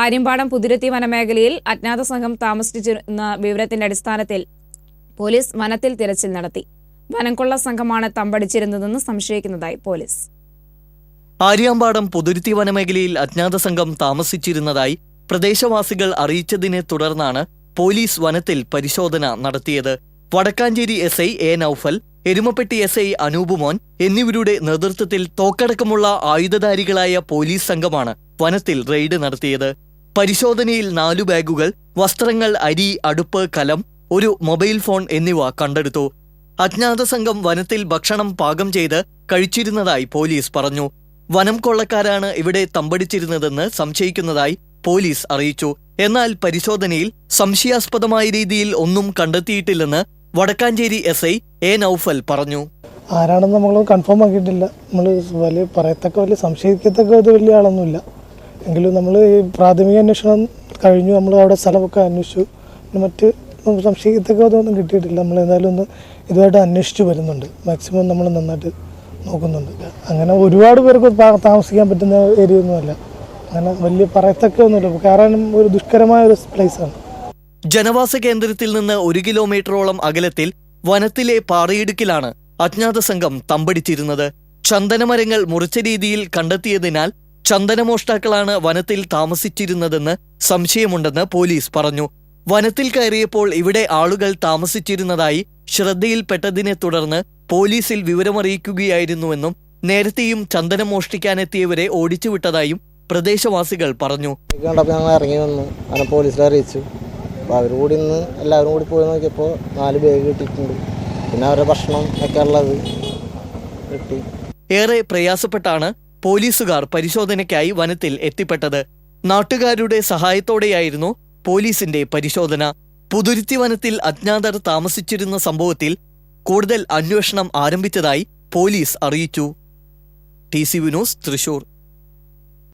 ആര്യമ്പാടം പുതുരുത്തി വനമേഖലയിൽ അജ്ഞാത സംഘം താമസിച്ചിരുന്ന വിവരത്തിന്റെ അടിസ്ഥാനത്തിൽ പോലീസ് വനത്തിൽ തിരച്ചിൽ നടത്തി. വനംകൊള്ള സംഘമാണ് തമ്പടിച്ചിരുന്നതെന്ന് സംശയിക്കുന്നതായി പോലീസ്. ആര്യമ്പാടം പുതുരുത്തി വനമേഖലയിൽ അജ്ഞാത സംഘം താമസിച്ചിരുന്നതായി പ്രദേശവാസികൾ അറിയിച്ചതിനെ തുടർന്നാണ് പോലീസ് വനത്തിൽ പരിശോധന നടത്തിയത്. Vadakkanchery SI A. Noufal, Erumapetty SI Anoop മോൻ എന്നിവരുടെ നേതൃത്വത്തിൽ തോക്കടക്കമുള്ള ആയുധധാരികളായ പോലീസ് സംഘമാണ് വനത്തിൽ റെയ്ഡ് നടത്തിയത്. പരിശോധനയിൽ 4 ബാഗുകൾ, വസ്ത്രങ്ങൾ, അരി, അടുപ്പ്, കലം, ഒരു മൊബൈൽ ഫോൺ എന്നിവ കണ്ടെടുത്തു. അജ്ഞാത സംഘം വനത്തിൽ ഭക്ഷണം പാകം ചെയ്ത് കഴിച്ചിരുന്നതായി പോലീസ് പറഞ്ഞു. വനം കൊള്ളക്കാരാണ് ഇവിടെ തമ്പടിച്ചിരുന്നതെന്ന് സംശയിക്കുന്നതായി പോലീസ് അറിയിച്ചു. എന്നാൽ പരിശോധനയിൽ സംശയാസ്പദമായ രീതിയിൽ ഒന്നും കണ്ടെത്തിയിട്ടില്ലെന്ന് വടക്കാഞ്ചേരി SI A. നൌഫൽ പറഞ്ഞു. ആരാണെന്ന് നമ്മൾ കൺഫേം ആക്കിയിട്ടില്ല. നമ്മൾ വലിയ സംശയിക്കത്തക്ക വലിയ ആളൊന്നുമില്ല. എങ്കിലും നമ്മൾ പ്രാഥമിക അന്വേഷണം കഴിഞ്ഞു. നമ്മൾ അവിടെ സ്ഥലമൊക്കെ അന്വേഷിച്ചു. മറ്റ് സംശയിക്കത്തക്ക അതൊന്നും കിട്ടിയിട്ടില്ല. നമ്മൾ ഏതായാലും ഒന്ന് ഇതുമായിട്ട് അന്വേഷിച്ചു വരുന്നുണ്ട്. മാക്സിമം നമ്മൾ നന്നായിട്ട് നോക്കുന്നുണ്ട്. അങ്ങനെ ഒരുപാട് പേർക്ക് താമസിക്കാൻ പറ്റുന്ന ഏരിയ ഒന്നുമല്ല. അങ്ങനെ വലിയ പറയത്തക്ക ഒന്നുമില്ല. കാരണം ഒരു ദുഷ്കരമായ ഒരു പ്ലേസാണ്. ജനവാസ കേന്ദ്രത്തിൽ നിന്ന് 1 കിലോമീറ്ററോളം അകലത്തിൽ വനത്തിലെ പാറയിടുക്കിലാണ് അജ്ഞാത സംഘം തമ്പടിച്ചിരുന്നത്. ചന്ദനമരങ്ങൾ മുറിച്ച രീതിയിൽ കണ്ടെത്തിയതിനാൽ ചന്ദനമോഷ്ടാക്കളാണ് വനത്തിൽ താമസിച്ചിരുന്നതെന്ന് സംശയമുണ്ടെന്ന് പോലീസ് പറഞ്ഞു. വനത്തിൽ കയറിയപ്പോൾ ഇവിടെ ആളുകൾ താമസിച്ചിരുന്നതായി ശ്രദ്ധയിൽപ്പെട്ടതിനെ തുടർന്ന് പോലീസിൽ വിവരമറിയിക്കുകയായിരുന്നുവെന്നും നേരത്തെയും ചന്ദനം മോഷ്ടിക്കാനെത്തിയവരെ ഓടിച്ചുവിട്ടതായും പ്രദേശവാസികൾ പറഞ്ഞു. ഞങ്ങൾ ഇറങ്ങി വന്നു, അങ്ങനെ പോലീസിൽ അറിയിച്ചു. അപ്പോൾ അവർ കൂടി ഇന്ന് എല്ലാവരും കൂടി പോയി നോക്കിയപ്പോൾ 4 ബാഗ് കിട്ടിയിട്ടുണ്ട്. പിന്നെ അവരുടെ ഭക്ഷണം ഒക്കെ ഉള്ളത് കിട്ടി. ഏറെ പ്രയാസപ്പെട്ടാണ് പോലീസുകാർ പരിശോധനയ്ക്കായി വനത്തിൽ എത്തിപ്പെട്ടത്. നാട്ടുകാരുടെ സഹായത്തോടെയായിരുന്നു പോലീസിന്റെ പരിശോധന. പുതുരുത്തി വനത്തിൽ അജ്ഞാതർ താമസിച്ചിരുന്ന സംഭവത്തിൽ കൂടുതൽ അന്വേഷണം ആരംഭിച്ചതായി പോലീസ് അറിയിച്ചു. TCV news, Thrissur.